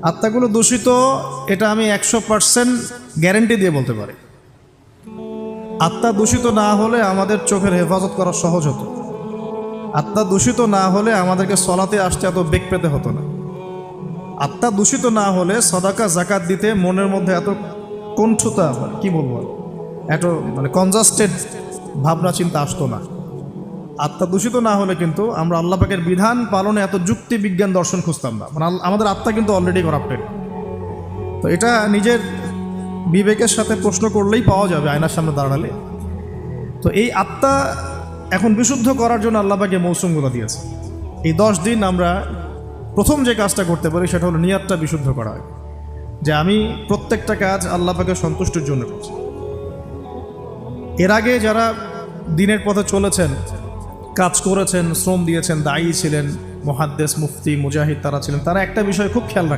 আত্মাগুলো দূষিত, এটা আমি 100% গ্যারেন্টি দিয়ে বলতে পারি। আত্মা দূষিত না হলে আমাদের চোখের হেফাজত করা সহজ হতো। আত্মা দূষিত না হলে আমাদেরকে সলাতে আসতে এত বেগ পেতে হতো না। আত্মা দূষিত না হলে সদাকা জাকাত দিতে মনের মধ্যে এত কণ্ঠতা, কি বলবো, এত কনজাস্টেড ভাবনা চিন্তা আসতো না। আত্মা দূষিত না হলে কিন্তু আমরা আল্লাহ পাকের বিধান পালনে এত যুক্তি বিজ্ঞান দর্শন খুঁজতাম না। আমাদের আত্মা কিন্তু অলরেডি করাপ্টেড। তো এটা নিজের বিবেকের সাথে প্রশ্ন করলেই পাওয়া যাবে আয়নার সামনে দাঁড়ালে। তো এই আত্মা এখন বিশুদ্ধ করার জন্য আল্লাহ পাকে মৌসুমগুলো দিয়েছে। এই 10 দিন আমরা প্রথম যে কাজটা করতে পারি সেটা হলো নিয়াতটা বিশুদ্ধ করা, যে আমি প্রত্যেকটা কাজ আল্লাহ পাকের সন্তুষ্টির জন্য করছি। এর আগে যারা দিনের পথে চলেছেন, কাজ করেছেন, শ্রম দিয়েছেন, দায়ী ছিলেন, মুহাদ্দিস, মুফতি, মুজাহিদ তারা ছিলেন, তারা একটা বিষয় খুব খেয়াল রাখতেন।